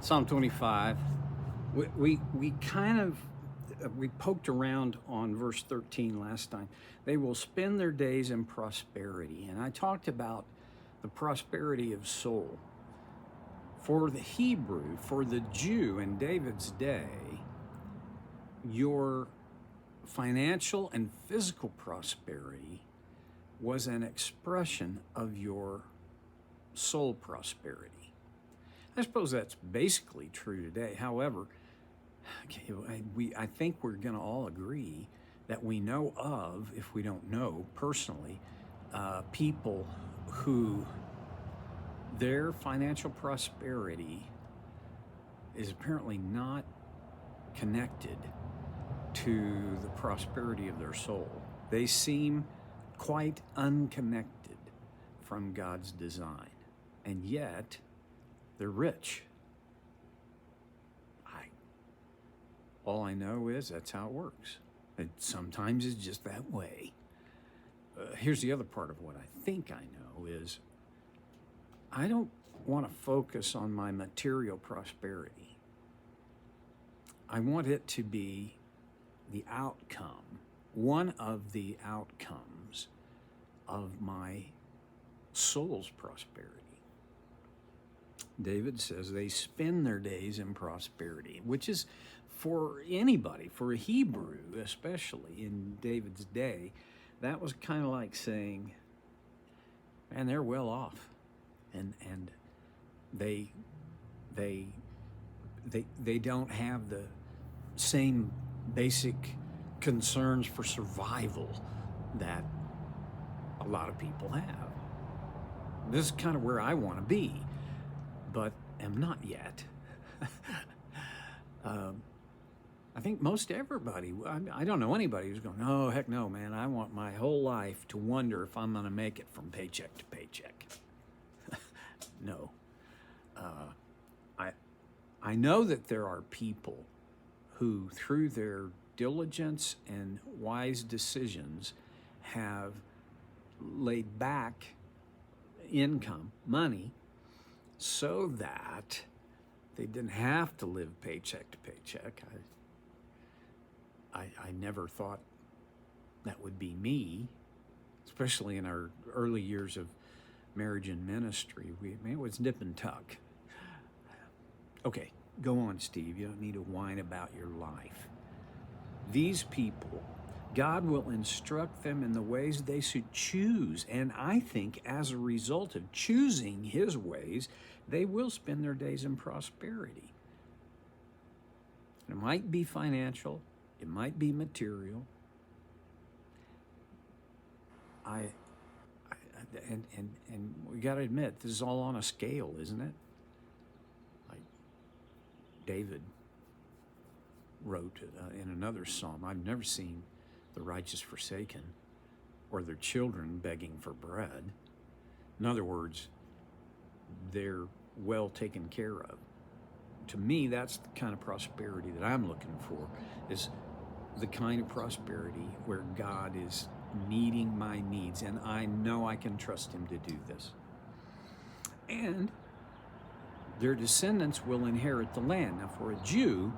Psalm 25. We kind of we poked around on verse 13 last time. They will spend their days in prosperity, and I talked about the prosperity of soul. For the Hebrew, for the Jew in David's day, your financial and physical prosperity was an expression of your soul prosperity. I suppose that's basically true today. However, I think we're going to all agree that we know of, if we don't know personally, people who their financial prosperity is apparently not connected to the prosperity of their soul. They seem quite unconnected from God's design, and yet they're rich. All I know is that's how it works. Sometimes it's just that way. Here's the other part of what I think I know is I don't want to focus on my material prosperity. I want it to be the outcome, one of the outcomes of my soul's prosperity. David says they spend their days in prosperity, which is for anybody, for a Hebrew especially in David's day, that was kind of like saying, man, they're well off, and they don't have the same basic concerns for survival that a lot of people have. This is kind of where I want to be, but am not yet. I think most everybody, I don't know anybody who's going, oh, heck no, man, I want my whole life to wonder if I'm going to make it from paycheck to paycheck. No. I know that there are people who, through their diligence and wise decisions, have laid back income, money, so that they didn't have to live paycheck to paycheck. I never thought that would be me, especially in our early years of marriage and ministry. It was nip and tuck. Okay, go on, Steve. You don't need to whine about your life. These people, God will instruct them in the ways they should choose. And I think as a result of choosing His ways, they will spend their days in prosperity. It might be financial, it might be material. And we got to admit, this is all on a scale, isn't it? Like David wrote in another psalm, I've never seen the righteous forsaken or their children begging for bread. In other words, they're well taken care of. To me, that's the kind of prosperity that I'm looking for, is the kind of prosperity where God is meeting my needs, and I know I can trust Him to do this. And their descendants will inherit the land. Now, for a Jew,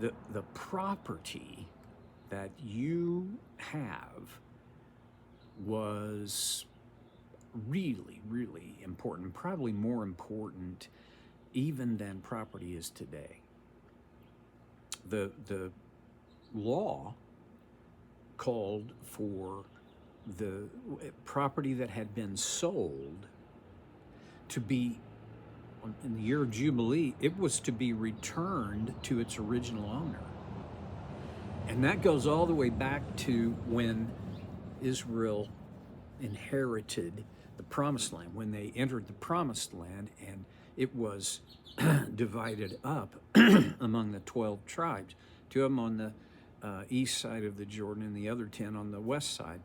the property that you have was really, really important, probably more important even than property is today. The law called for the property that had been sold to be, in the year of Jubilee, it was to be returned to its original owner. And that goes all the way back to when Israel inherited the Promised Land, when they entered the Promised Land, and it was divided up among the 12 tribes, 2 of them on the east side of the Jordan and the other 10 on the west side.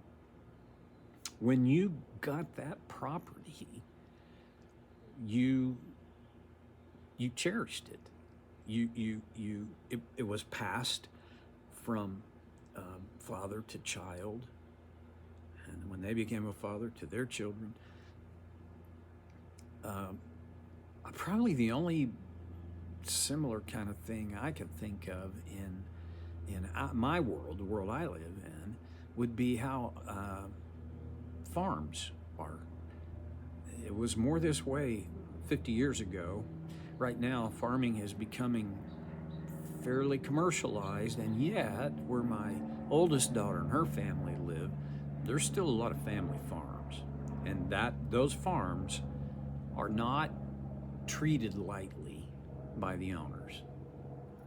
When you got that property, you cherished it. It was passed from father to child, and when they became a father, to their children. Probably the only similar kind of thing I could think of in my world, the world I live in, would be how farms are. It was more this way 50 years ago. Right now, farming is becoming fairly commercialized, and yet, where my oldest daughter and her family live, there's still a lot of family farms, and those farms are not treated lightly by the owners.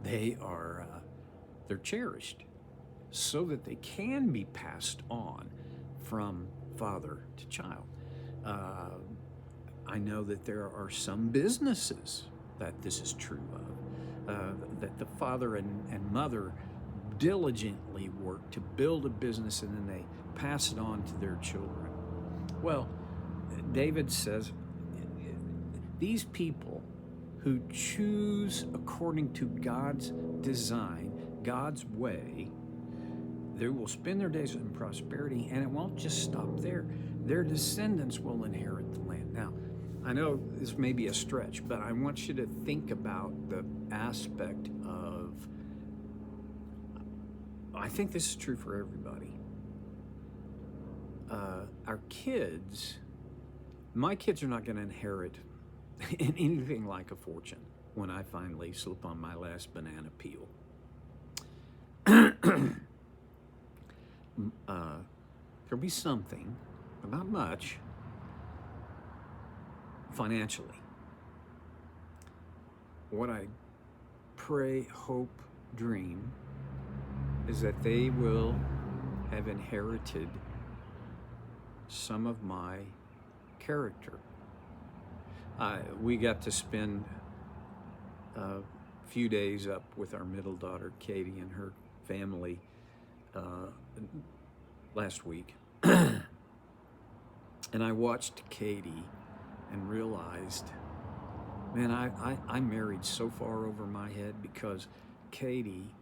They're cherished so that they can be passed on from father to child. I know that there are some businesses that this is true of, that the father and mother diligently work to build a business and then they pass it on to their children. Well, David says, these people who choose according to God's design, God's way, they will spend their days in prosperity, and it won't just stop there. Their descendants will inherit the land. Now, I know this may be a stretch, but I want you to think about the aspect of, I think this is true for everybody. Our kids, my kids are not going to inherit anything like a fortune when I finally slip on my last banana peel. There'll be something, but not much, financially. What I pray, hope, dream is that they will have inherited some of my character. We got to spend a few days up with our middle daughter, Katie, and her family last week. And I watched Katie and realized, man, I married so far over my head because Katie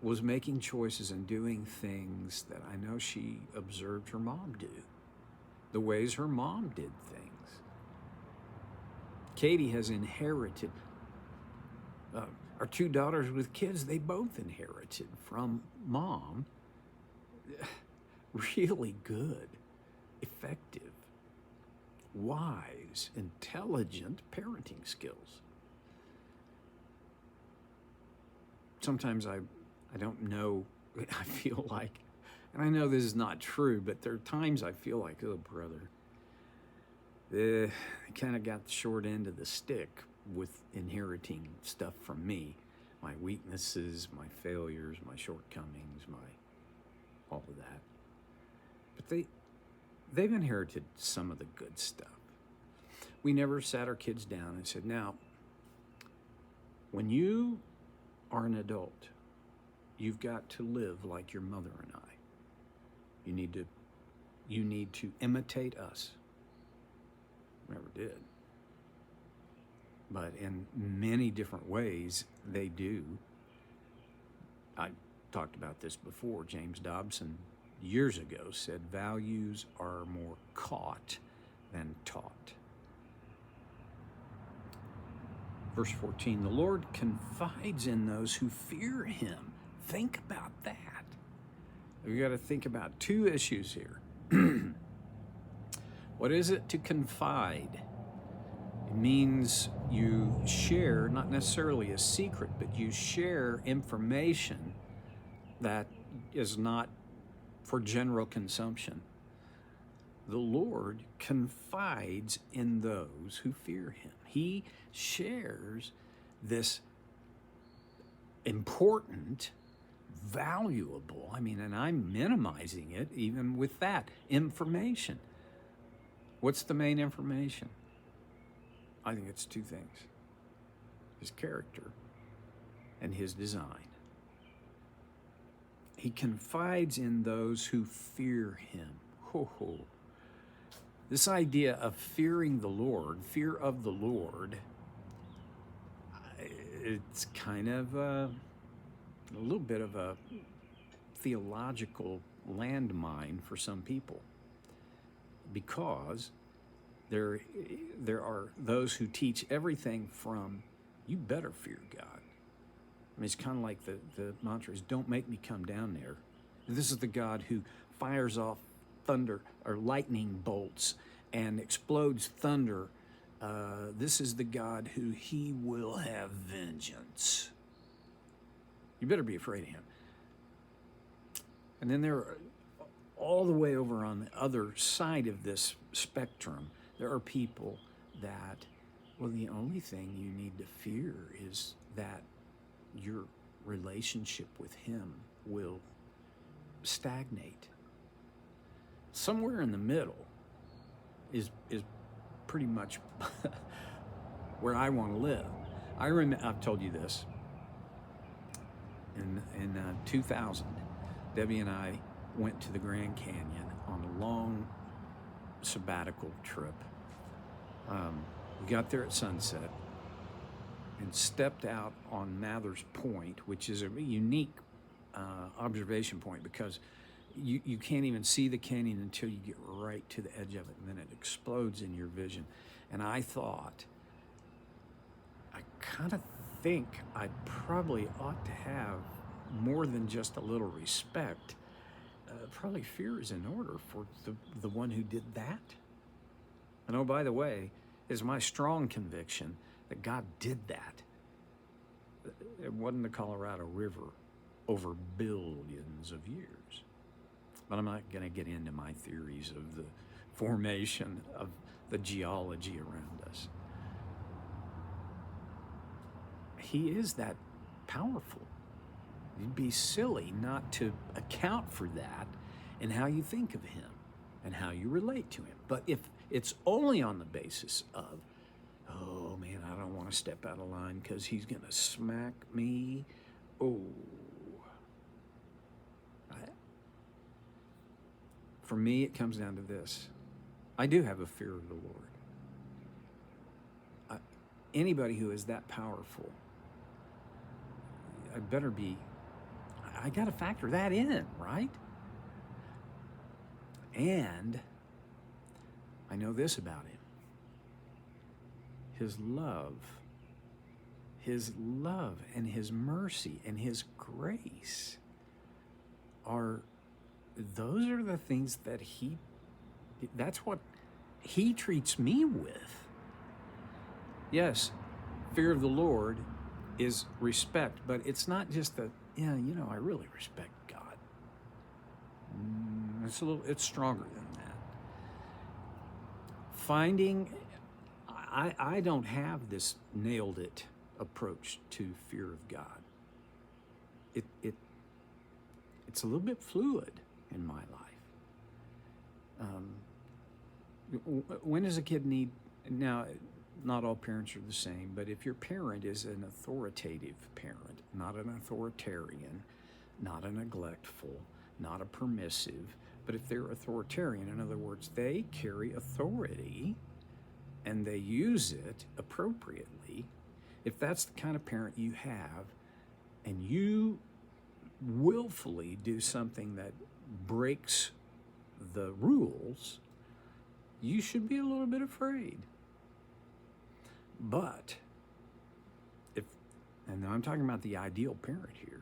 was making choices and doing things that I know she observed her mom do, the ways her mom did things. Katie has inherited, our two daughters with kids, they both inherited from mom really good, effective, wise, intelligent parenting skills. Sometimes I don't know, I feel like, and I know this is not true, but there are times I feel like, oh, brother, I kind of got the short end of the stick with inheriting stuff from me, my weaknesses, my failures, my shortcomings, all of that. But they've inherited some of the good stuff. We never sat our kids down and said, now, when you are an adult, you've got to live like your mother and I. You need to imitate us. Never did. But in many different ways, they do. I talked about this before. James Dobson, years ago, said values are more caught than taught. Verse 14, the Lord confides in those who fear him. Think about that. We've got to think about two issues here. What is it to confide? It means you share, not necessarily a secret, but you share information that is not for general consumption. The Lord confides in those who fear him. He shares this important, valuable, and I'm minimizing it even with that information. What's the main information? I think it's two things: his character and his design. He confides in those who fear him. This idea of fearing the Lord, fear of the Lord, it's kind of a little bit of a theological landmine for some people, because there are those who teach everything from you better fear God. I mean, it's kind of like the mantra is, don't make me come down there. This is the God who fires off thunder or lightning bolts and explodes thunder. This is the God who he will have vengeance. You better be afraid of him. And then there are, all the way over on the other side of this spectrum, there are people that, well, the only thing you need to fear is that your relationship with him will stagnate. Somewhere in the middle is pretty much where I want to live. I've told you this. In 2000, Debbie and I went to the Grand Canyon on a long sabbatical trip. We got there at sunset and stepped out on Mather's Point, which is a unique observation point because you can't even see the canyon until you get right to the edge of it, and then it explodes in your vision. And I thought, I kind of think I probably ought to have more than just a little respect. Probably fear is in order for the one who did that. And oh, by the way, it's my strong conviction that God did that. It wasn't the Colorado River over billions of years. But I'm not going to get into my theories of the formation of the geology around us. He is that powerful. You'd be silly not to account for that in how you think of him and how you relate to him. But if it's only on the basis of, oh man, I don't want to step out of line because he's going to smack me. Oh. For me, it comes down to this. I do have a fear of the Lord. Anybody who is that powerful, I got to factor that in, right? And I know this about him. His love and his mercy and his grace those are the things that's what he treats me with. Yes, fear of the Lord is respect, but it's not just I really respect God. It's stronger than that. I don't have this nailed it approach to fear of God. It's a little bit fluid in my life. When does a kid need, now, not all parents are the same, but if your parent is an authoritative parent, not an authoritarian, not a neglectful, not a permissive, but if they're authoritarian, in other words, they carry authority and they use it appropriately, if that's the kind of parent you have and you willfully do something that breaks the rules, you should be a little bit afraid. But and I'm talking about the ideal parent here,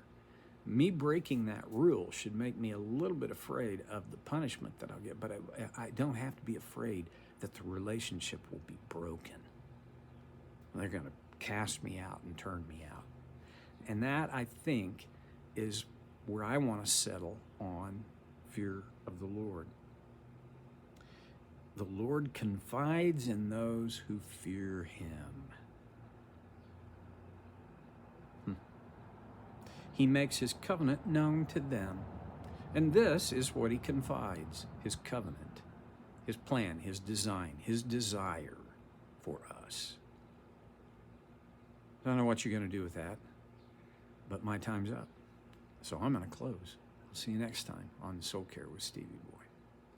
me breaking that rule should make me a little bit afraid of the punishment that I'll get, but I don't have to be afraid that the relationship will be broken. They're going to cast me out and turn me out. And that, I think, is where I want to settle on fear of the Lord. The Lord confides in those who fear him. He makes his covenant known to them. And this is what he confides, his covenant, his plan, his design, his desire for us. I don't know what you're going to do with that, but my time's up. So I'm going to close. I'll see you next time on Soul Care with Stevie Boy.